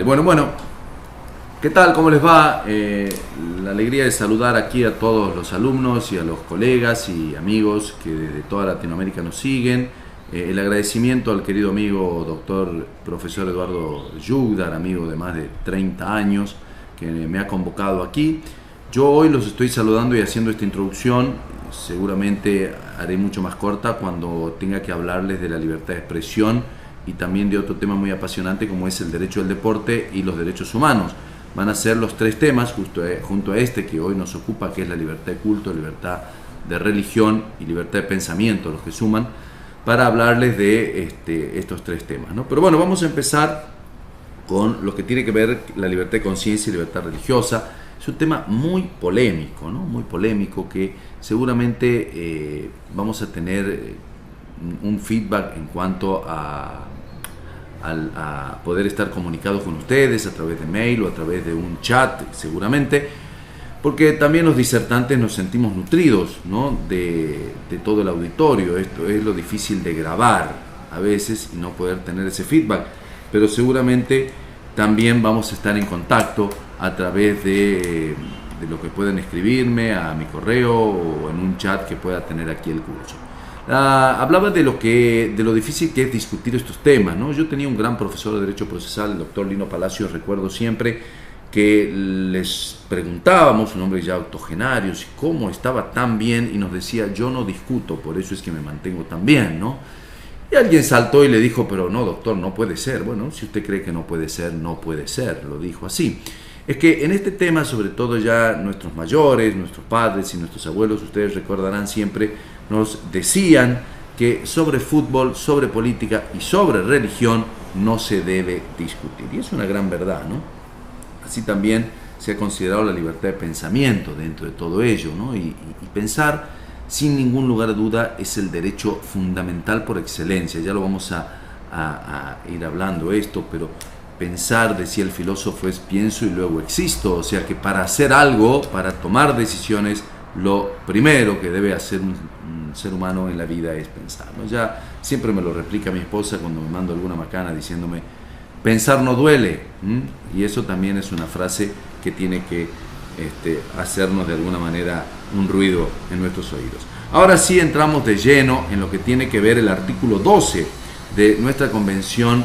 Bueno, ¿qué tal? ¿Cómo les va? La alegría de saludar aquí a todos los alumnos y a los colegas y amigos que desde toda Latinoamérica nos siguen. El agradecimiento al querido amigo doctor profesor Eduardo Yugdar, amigo de más de 30 años, que me ha convocado aquí. Yo hoy los estoy saludando y haciendo esta introducción. Seguramente haré mucho más corta cuando tenga que hablarles de la libertad de expresión y también de otro tema muy apasionante como es el derecho del deporte y los derechos humanos. Van a ser los tres temas junto a este que hoy nos ocupa, que es la libertad de culto, libertad de religión y libertad de pensamiento, los que suman, para hablarles de estos tres temas, ¿no? Pero bueno, vamos a empezar con lo que tiene que ver la libertad de conciencia y libertad religiosa. Es un tema muy polémico, ¿no? Muy polémico, que seguramente vamos a tener un feedback en cuanto a poder estar comunicados con ustedes a través de mail o a través de un chat, seguramente, porque también los disertantes nos sentimos nutridos, ¿no? de todo el auditorio. Esto es lo difícil de grabar a veces y no poder tener ese feedback, pero seguramente también vamos a estar en contacto a través de lo que pueden escribirme a mi correo o en un chat que pueda tener aquí el curso. Hablaba de lo difícil que es discutir estos temas, ¿no? Yo tenía un gran profesor de Derecho Procesal, el doctor Lino Palacios, recuerdo siempre que les preguntábamos, un hombre ya octogenario, si cómo estaba tan bien, y nos decía: yo no discuto, por eso es que me mantengo tan bien, ¿no? Y alguien saltó y le dijo: pero no, doctor, no puede ser. Bueno, si usted cree que no puede ser, no puede ser, lo dijo así. Es que en este tema, sobre todo ya nuestros mayores, nuestros padres y nuestros abuelos, ustedes recordarán siempre, nos decían que sobre fútbol, sobre política y sobre religión no se debe discutir. Y es una gran verdad, ¿no? Así también se ha considerado la libertad de pensamiento dentro de todo ello, ¿no? Y pensar, sin ningún lugar a duda, es el derecho fundamental por excelencia. Ya lo vamos a ir hablando esto, pero pensar, decía el filósofo, es pienso y luego existo. O sea que para hacer algo, para tomar decisiones, lo primero que debe hacer un ser humano en la vida es pensar, ¿no? Ya siempre me lo replica mi esposa cuando me manda alguna macana diciéndome: pensar no duele. Y eso también es una frase que tiene que hacernos de alguna manera un ruido en nuestros oídos. Ahora sí entramos de lleno en lo que tiene que ver el artículo 12 de nuestra Convención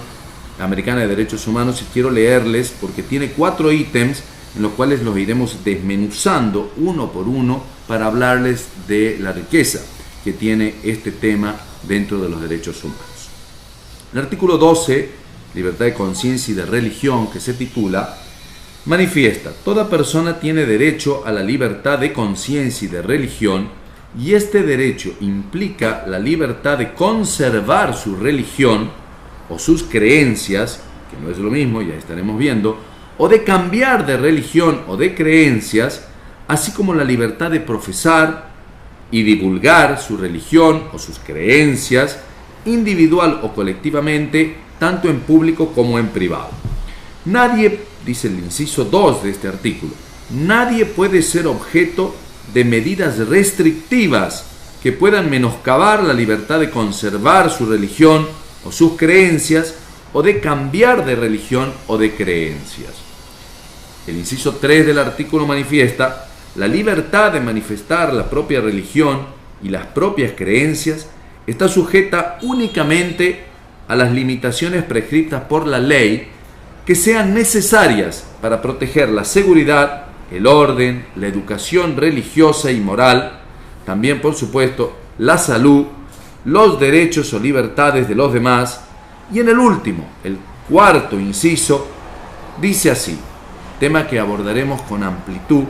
Americana de Derechos Humanos, y quiero leerles porque tiene 4 ítems en los cuales los iremos desmenuzando uno por uno para hablarles de la riqueza que tiene este tema dentro de los derechos humanos. El artículo 12, libertad de conciencia y de religión, que se titula, manifiesta: toda persona tiene derecho a la libertad de conciencia y de religión, y este derecho implica la libertad de conservar su religión o sus creencias, que no es lo mismo, ya estaremos viendo, o de cambiar de religión o de creencias, así como la libertad de profesar y divulgar su religión o sus creencias, individual o colectivamente, tanto en público como en privado. Nadie, dice el inciso 2 de este artículo, nadie puede ser objeto de medidas restrictivas que puedan menoscabar la libertad de conservar su religión o sus creencias, o de cambiar de religión o de creencias. El inciso 3 del artículo manifiesta: la libertad de manifestar la propia religión y las propias creencias está sujeta únicamente a las limitaciones prescritas por la ley que sean necesarias para proteger la seguridad, el orden, la educación religiosa y moral, también, por supuesto, la salud, los derechos o libertades de los demás. Y en el último, el 4º inciso, dice así, tema que abordaremos con amplitud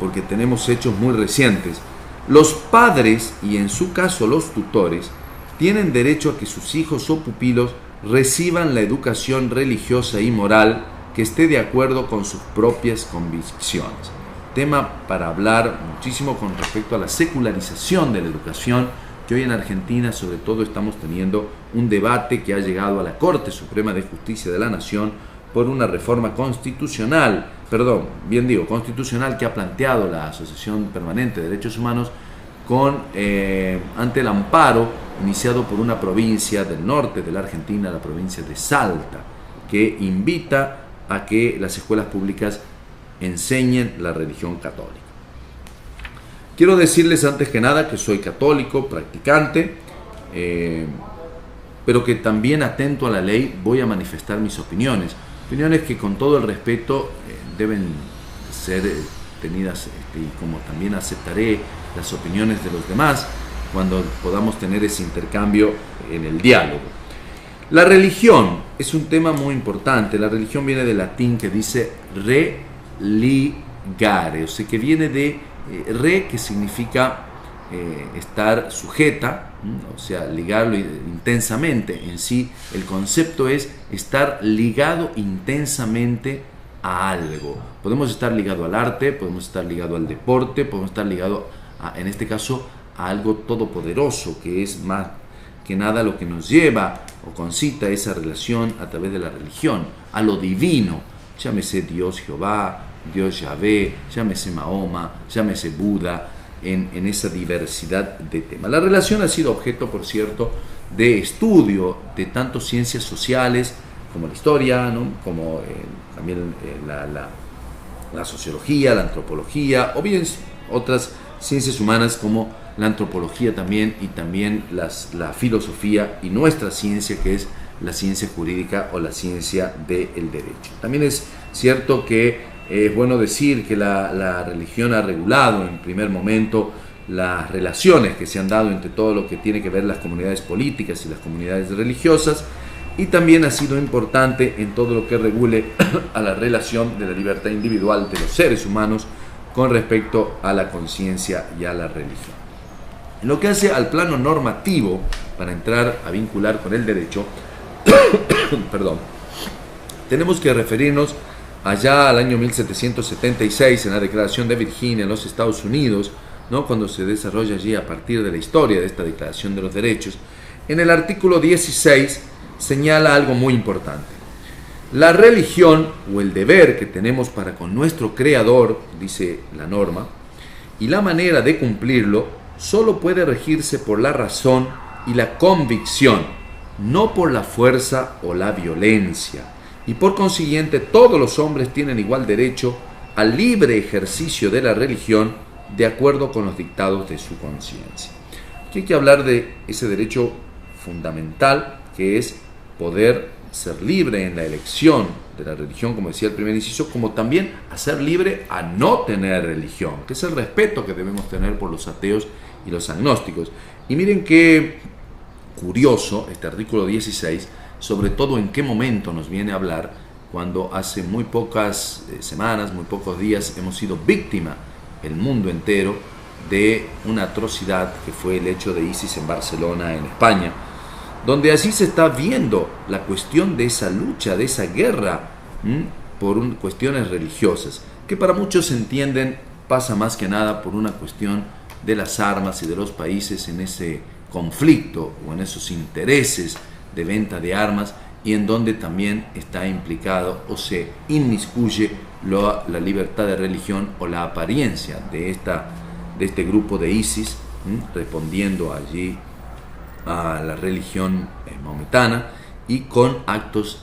porque tenemos hechos muy recientes: los padres, y en su caso los tutores, tienen derecho a que sus hijos o pupilos reciban la educación religiosa y moral que esté de acuerdo con sus propias convicciones. Tema para hablar muchísimo con respecto a la secularización de la educación, que hoy en Argentina sobre todo estamos teniendo un debate que ha llegado a la Corte Suprema de Justicia de la Nación por una reforma constitucional, constitucional que ha planteado la Asociación Permanente de Derechos Humanos ante el amparo iniciado por una provincia del norte de la Argentina, la provincia de Salta, que invita a que las escuelas públicas enseñen la religión católica. Quiero decirles antes que nada que soy católico, practicante, pero que también atento a la ley voy a manifestar mis opiniones. Opiniones que con todo el respeto deben ser tenidas, y como también aceptaré las opiniones de los demás cuando podamos tener ese intercambio en el diálogo. La religión es un tema muy importante. La religión viene del latín que dice religare, o sea que viene de re, que significa estar sujeta, o sea, ligarlo intensamente. En sí, el concepto es estar ligado intensamente a algo. Podemos estar ligado al arte, podemos estar ligado al deporte, podemos estar ligado, en este caso, a algo todopoderoso, que es más que nada lo que nos lleva o concita esa relación a través de la religión, a lo divino, llámese Dios Jehová, Dios Yahvé, llámese Mahoma, llámese Buda, en esa diversidad de temas. La relación ha sido objeto, por cierto, de estudio de tanto ciencias sociales como la historia, ¿no? Como también la sociología, la antropología, o bien otras ciencias humanas como la antropología también, y también la filosofía y nuestra ciencia, que es la ciencia jurídica o la ciencia del derecho. También es cierto que es bueno decir que la religión ha regulado en primer momento las relaciones que se han dado entre todo lo que tiene que ver las comunidades políticas y las comunidades religiosas, y también ha sido importante en todo lo que regule a la relación de la libertad individual de los seres humanos con respecto a la conciencia y a la religión. En lo que hace al plano normativo, para entrar a vincular con el derecho, perdón, tenemos que referirnos allá al año 1776, en la Declaración de Virginia, en los Estados Unidos, ¿no? Cuando se desarrolla allí a partir de la historia de esta Declaración de los Derechos. En el artículo 16 señala algo muy importante. La religión o el deber que tenemos para con nuestro Creador, dice la norma, y la manera de cumplirlo solo puede regirse por la razón y la convicción, no por la fuerza o la violencia. Y por consiguiente todos los hombres tienen igual derecho al libre ejercicio de la religión de acuerdo con los dictados de su conciencia. Aquí hay que hablar de ese derecho fundamental, que es poder ser libre en la elección de la religión, como decía el primer inciso, como también a ser libre a no tener religión, que es el respeto que debemos tener por los ateos y los agnósticos. Y miren qué curioso este artículo 16, sobre todo en qué momento nos viene a hablar, cuando hace muy pocas semanas, muy pocos días, hemos sido víctima, el mundo entero, de una atrocidad que fue el hecho de ISIS en Barcelona, en España, donde así se está viendo la cuestión de esa lucha, de esa guerra por cuestiones religiosas, que para muchos se entienden pasa más que nada por una cuestión de las armas y de los países en ese conflicto o en esos intereses de venta de armas, y en donde también está implicado o se inmiscuye la libertad de religión o la apariencia de este grupo de ISIS, respondiendo allí a la religión maometana y con actos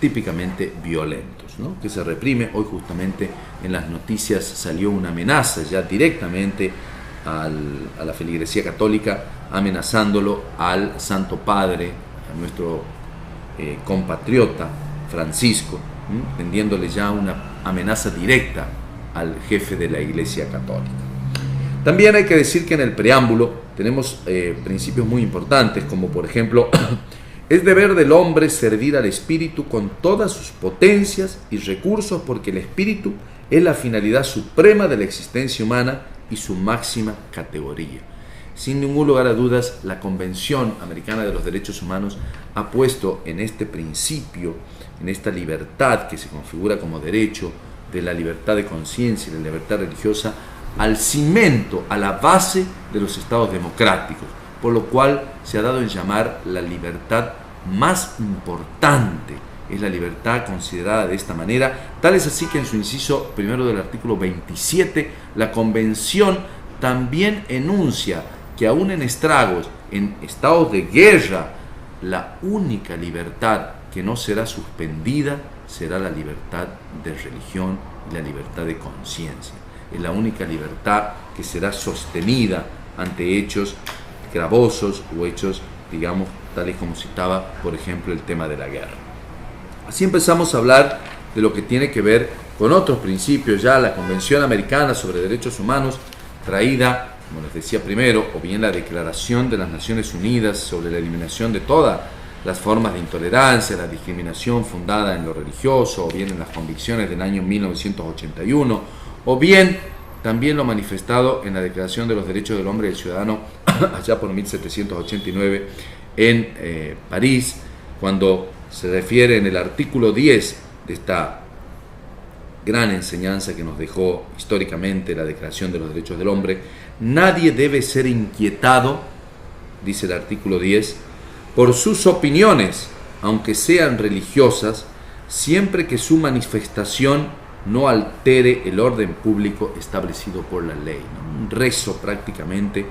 típicamente violentos, ¿no? Que se reprime. Hoy justamente en las noticias salió una amenaza ya directamente a la feligresía católica, amenazándolo al Santo Padre, a nuestro compatriota Francisco, tendiéndole ya una amenaza directa al jefe de la Iglesia Católica. También hay que decir que en el preámbulo tenemos principios muy importantes, como por ejemplo, es deber del hombre servir al Espíritu con todas sus potencias y recursos, porque el Espíritu es la finalidad suprema de la existencia humana y su máxima categoría. Sin ningún lugar a dudas, la Convención Americana de los Derechos Humanos ha puesto en este principio, en esta libertad que se configura como derecho de la libertad de conciencia y la libertad religiosa, al cimento, a la base de los estados democráticos, por lo cual se ha dado en llamar la libertad más importante. Es la libertad considerada de esta manera. Tal es así que en su inciso primero del artículo 27, la Convención también enuncia que aún en estragos, en estados de guerra, la única libertad que no será suspendida será la libertad de religión y la libertad de conciencia. Es la única libertad que será sostenida ante hechos gravosos o hechos, digamos, tales como citaba, por ejemplo, el tema de la guerra. Así empezamos a hablar de lo que tiene que ver con otros principios, ya la Convención Americana sobre Derechos Humanos, traída, como les decía primero, o bien la Declaración de las Naciones Unidas sobre la eliminación de todas las formas de intolerancia, la discriminación fundada en lo religioso, o bien en las convicciones del año 1981, o bien también lo manifestado en la Declaración de los Derechos del Hombre y del Ciudadano allá por 1789 en París, cuando se refiere en el artículo 10 de esta gran enseñanza que nos dejó históricamente la Declaración de los Derechos del Hombre: nadie debe ser inquietado, dice el artículo 10, por sus opiniones, aunque sean religiosas, siempre que su manifestación no altere el orden público establecido por la ley, ¿no? Un rezo prácticamente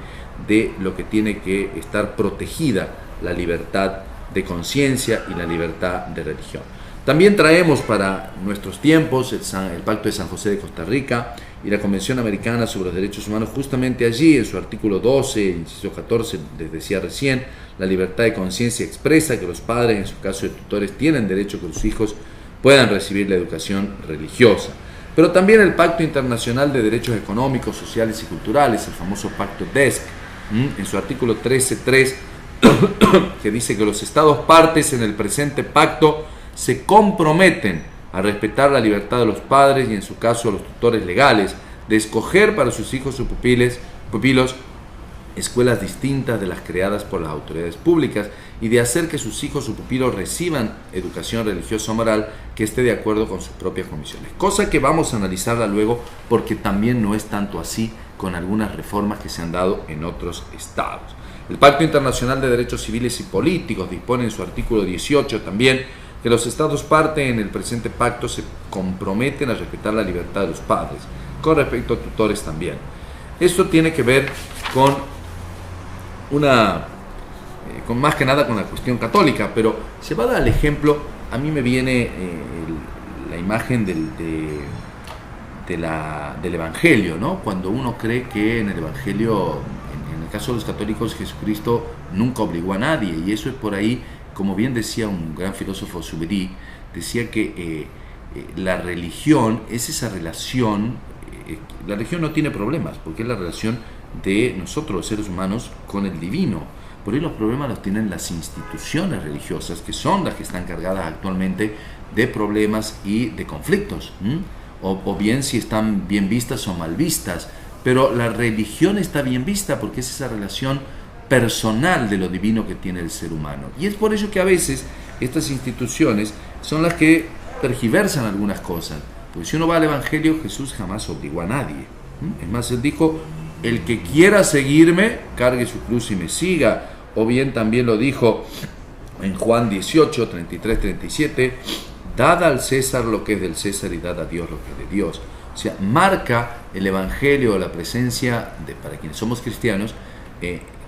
de lo que tiene que estar protegida la libertad de conciencia y la libertad de religión. También traemos para nuestros tiempos el Pacto de San José de Costa Rica y la Convención Americana sobre los Derechos Humanos, justamente allí en su artículo 12, inciso 14, les decía recién, la libertad de conciencia expresa que los padres, en su caso de tutores, tienen derecho a que sus hijos puedan recibir la educación religiosa. Pero también el Pacto Internacional de Derechos Económicos, Sociales y Culturales, el famoso Pacto DESC, en su artículo 13.3, que dice que los Estados partes en el presente pacto se comprometen a respetar la libertad de los padres y, en su caso, a los tutores legales, de escoger para sus hijos o pupilos escuelas distintas de las creadas por las autoridades públicas y de hacer que sus hijos o pupilos reciban educación religiosa o moral que esté de acuerdo con sus propias convicciones. Cosa que vamos a analizarla luego, porque también no es tanto así con algunas reformas que se han dado en otros estados. El Pacto Internacional de Derechos Civiles y Políticos dispone en su artículo 18 también que los estados parte en el presente pacto se comprometen a respetar la libertad de los padres, con respecto a tutores también. Esto tiene que ver con más que nada con la cuestión católica, pero se va a dar el ejemplo. A mí me viene la imagen del Evangelio, ¿no? Cuando uno cree que en el Evangelio, en el caso de los católicos, Jesucristo nunca obligó a nadie, y eso es por ahí, como bien decía un gran filósofo, Subedí, decía que la religión es esa relación, la religión no tiene problemas, porque es la relación de nosotros los seres humanos con el divino. Por ahí los problemas los tienen las instituciones religiosas, que son las que están cargadas actualmente de problemas y de conflictos, o bien si están bien vistas o mal vistas, pero la religión está bien vista porque es esa relación personal de lo divino que tiene el ser humano. Y es por ello que a veces estas instituciones son las que tergiversan algunas cosas, porque si uno va al Evangelio, Jesús jamás obligó a nadie. Es más, él dijo: el que quiera seguirme, cargue su cruz y me siga. O bien también lo dijo en Juan 18, 33, 37, dad al César lo que es del César y dad a Dios lo que es de Dios. O sea, marca el Evangelio, la presencia para quienes somos cristianos,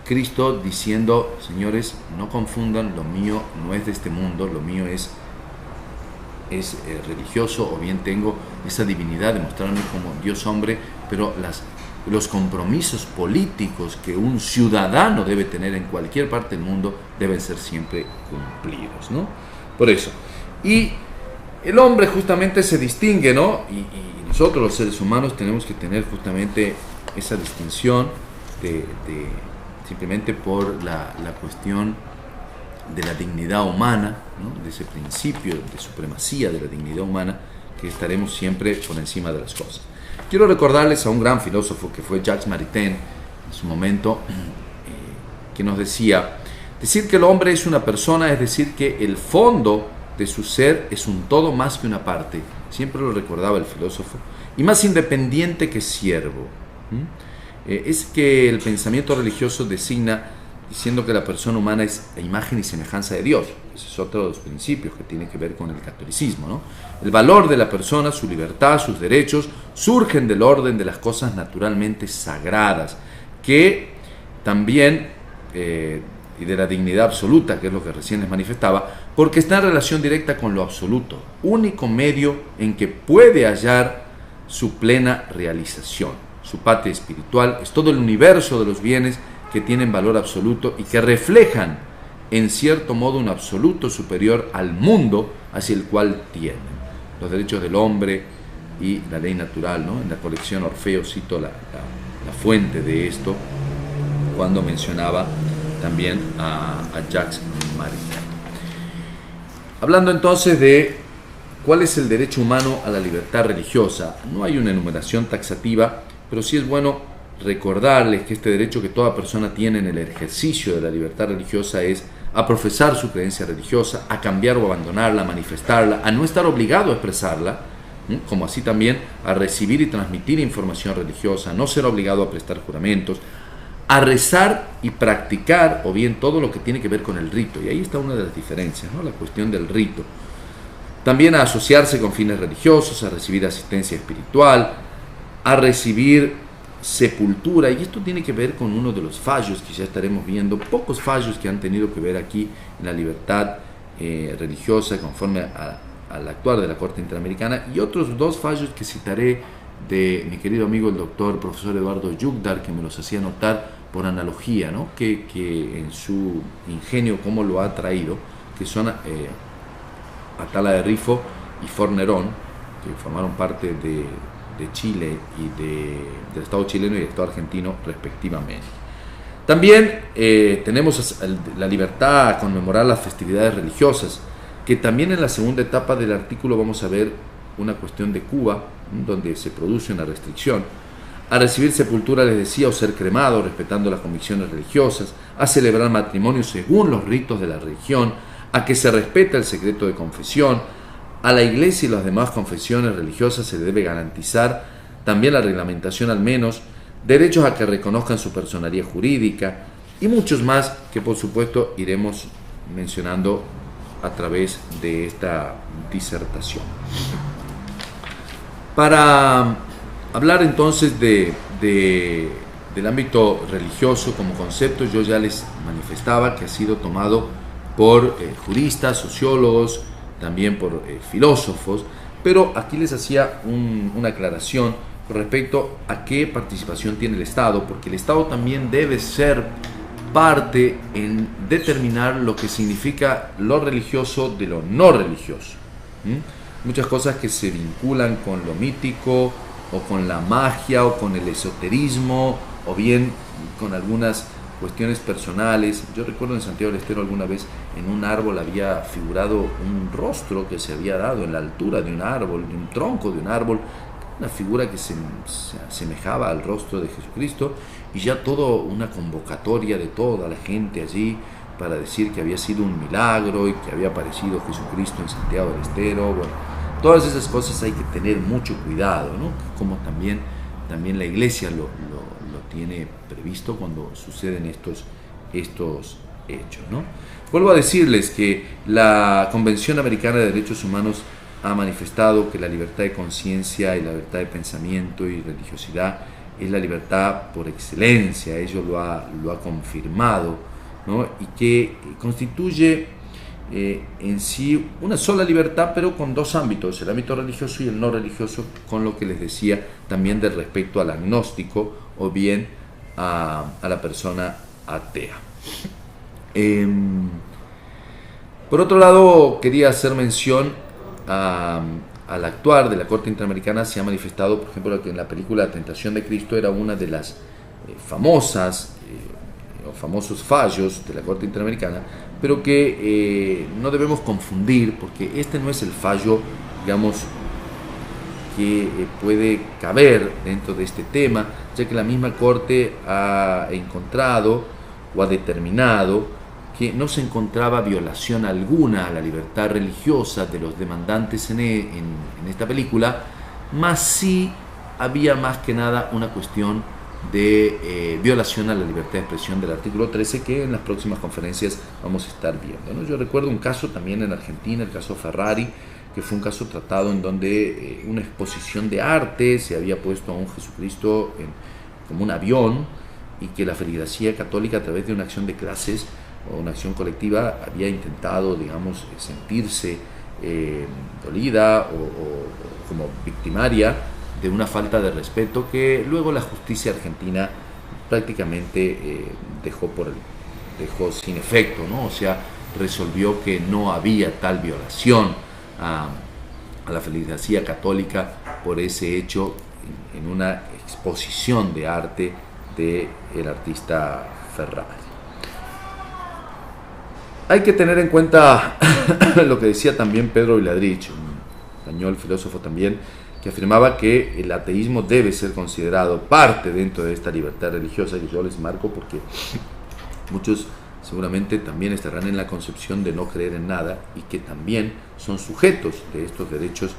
Cristo diciendo: señores, no confundan, lo mío no es de este mundo, lo mío es religioso, o bien tengo esa divinidad de mostrarme como Dios hombre, pero los compromisos políticos que un ciudadano debe tener en cualquier parte del mundo deben ser siempre cumplidos, ¿no? Por eso. Y el hombre justamente se distingue, ¿no? Y nosotros los seres humanos tenemos que tener justamente esa distinción simplemente por la cuestión de la dignidad humana, ¿no? De ese principio de supremacía de la dignidad humana, que estaremos siempre por encima de las cosas. Quiero recordarles a un gran filósofo que fue Jacques Maritain en su momento, que nos decía: decir que el hombre es una persona es decir que el fondo de su ser es un todo más que una parte. Siempre lo recordaba el filósofo. Y más independiente que siervo. Es que el pensamiento religioso designa diciendo que la persona humana es a imagen y semejanza de Dios. Ese es otro de los principios que tiene que ver con el catolicismo, ¿no? El valor de la persona, su libertad, sus derechos, surgen del orden de las cosas naturalmente sagradas, que también y de la dignidad absoluta, que es lo que recién les manifestaba, porque está en relación directa con lo absoluto, único medio en que puede hallar su plena realización. Su patria espiritual es todo el universo de los bienes que tienen valor absoluto y que reflejan en cierto modo un absoluto superior al mundo hacia el cual tienden. Los derechos del hombre y la ley natural, ¿no? En la colección Orfeo cito la fuente de esto cuando mencionaba también a Jacques Maritain. Hablando entonces de cuál es el derecho humano a la libertad religiosa, no hay una enumeración taxativa, pero sí es bueno recordarles que este derecho que toda persona tiene en el ejercicio de la libertad religiosa es a profesar su creencia religiosa, a cambiar o abandonarla, a manifestarla, a no estar obligado a expresarla, como así también a recibir y transmitir información religiosa, a no ser obligado a prestar juramentos, a rezar y practicar, o bien todo lo que tiene que ver con el rito. Y ahí está una de las diferencias, ¿no? La cuestión del rito. También a asociarse con fines religiosos, a recibir asistencia espiritual, a recibir sepultura. Y esto tiene que ver con uno de los fallos que ya estaremos viendo, pocos fallos que han tenido que ver aquí en la libertad religiosa conforme al actuar de la Corte Interamericana, y otros dos fallos que citaré de mi querido amigo el doctor profesor Eduardo Yugdar, que me los hacía notar por analogía, ¿no? que en su ingenio cómo lo ha traído, que son Atala de Rifo y Fornerón, que formaron parte de Chile y del Estado chileno y del Estado argentino respectivamente. También tenemos la libertad a conmemorar las festividades religiosas, que también en la segunda etapa del artículo vamos a ver una cuestión de Cuba, donde se produce una restricción, a recibir sepultura, les decía, o ser cremado, respetando las convicciones religiosas, a celebrar matrimonio según los ritos de la religión, a que se respete el secreto de confesión. A la Iglesia y las demás confesiones religiosas se debe garantizar también la reglamentación al menos, derechos a que reconozcan su personería jurídica y muchos más que por supuesto iremos mencionando a través de esta disertación. Para hablar entonces del ámbito religioso como concepto, yo ya les manifestaba que ha sido tomado por juristas, sociólogos, también por filósofos, pero aquí les hacía una aclaración con respecto a qué participación tiene el Estado, porque el Estado también debe ser parte en determinar lo que significa lo religioso de lo no religioso. Muchas cosas que se vinculan con lo mítico, o con la magia, o con el esoterismo, o bien con algunas cuestiones personales. Yo recuerdo en Santiago del Estero alguna vez en un árbol había figurado un rostro que se había dado en la altura de un árbol, de un tronco de un árbol, una figura que se asemejaba al rostro de Jesucristo, y ya toda una convocatoria de toda la gente allí para decir que había sido un milagro y que había aparecido Jesucristo en Santiago del Estero. Bueno, todas esas cosas hay que tener mucho cuidado, ¿no? Como también la Iglesia lo tiene previsto cuando suceden estos hechos, ¿no? Vuelvo a decirles que la Convención Americana de Derechos Humanos ha manifestado que la libertad de conciencia y la libertad de pensamiento y religiosidad es la libertad por excelencia. Ello lo ha confirmado, ¿no? Y que constituye en sí una sola libertad, pero con dos ámbitos, el ámbito religioso y el no religioso, con lo que les decía también del respecto al agnóstico o bien a la persona atea. Por otro lado, quería hacer mención al actuar de la Corte Interamericana. Se ha manifestado, por ejemplo, que en la película La Tentación de Cristo era una de las famosas o famosos fallos de la Corte Interamericana, pero que no debemos confundir, porque este no es el fallo, digamos, que puede caber dentro de este tema, ya que la misma Corte ha encontrado o ha determinado que no se encontraba violación alguna a la libertad religiosa de los demandantes en esta película, mas sí había más que nada una cuestión de violación a la libertad de expresión del artículo 13, que en las próximas conferencias vamos a estar viendo, ¿no? Yo recuerdo un caso también en Argentina, el caso Ferrari, que fue un caso tratado en donde una exposición de arte se había puesto a un Jesucristo como un avión, y que la feligresía católica, a través de una acción de clases, o una acción colectiva había intentado, digamos, sentirse dolida o como victimaria de una falta de respeto que luego la justicia argentina prácticamente dejó sin efecto, ¿no? O sea, resolvió que no había tal violación a la feligresía católica por ese hecho en una exposición de arte del artista Ferrari. Hay que tener en cuenta lo que decía también Pedro Viladrich, un español filósofo también, que afirmaba que el ateísmo debe ser considerado parte dentro de esta libertad religiosa que yo les marco, porque muchos seguramente también estarán en la concepción de no creer en nada y que también son sujetos de estos derechos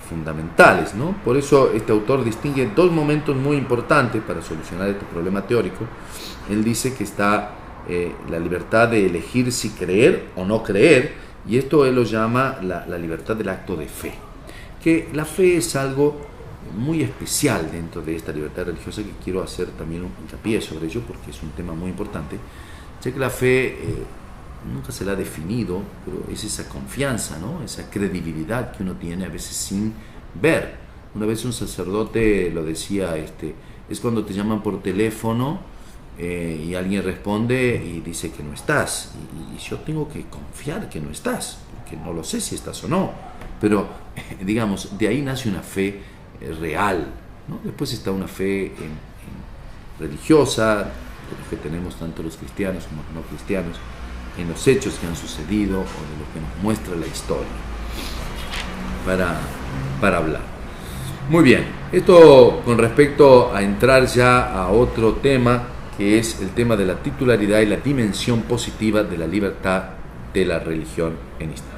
fundamentales, ¿no? Por eso este autor distingue dos momentos muy importantes para solucionar este problema teórico. Él dice que está la libertad de elegir si creer o no creer, y esto él lo llama la libertad del acto de fe, que la fe es algo muy especial dentro de esta libertad religiosa, que quiero hacer también un hincapié sobre ello porque es un tema muy importante. Ya que la fe nunca se la ha definido, pero es esa confianza, ¿no? Esa credibilidad que uno tiene a veces sin ver. Una vez un sacerdote lo decía, es cuando te llaman por teléfono y alguien responde y dice que no estás, y yo tengo que confiar que no estás, porque no lo sé si estás o no, pero digamos, de ahí nace una fe real, ¿no? Después está una fe religiosa, que tenemos tanto los cristianos como los no cristianos, en los hechos que han sucedido o de lo que nos muestra la historia para hablar. Muy bien, esto con respecto a entrar ya a otro tema, que es el tema de la titularidad y la dimensión positiva de la libertad de la religión en Islam.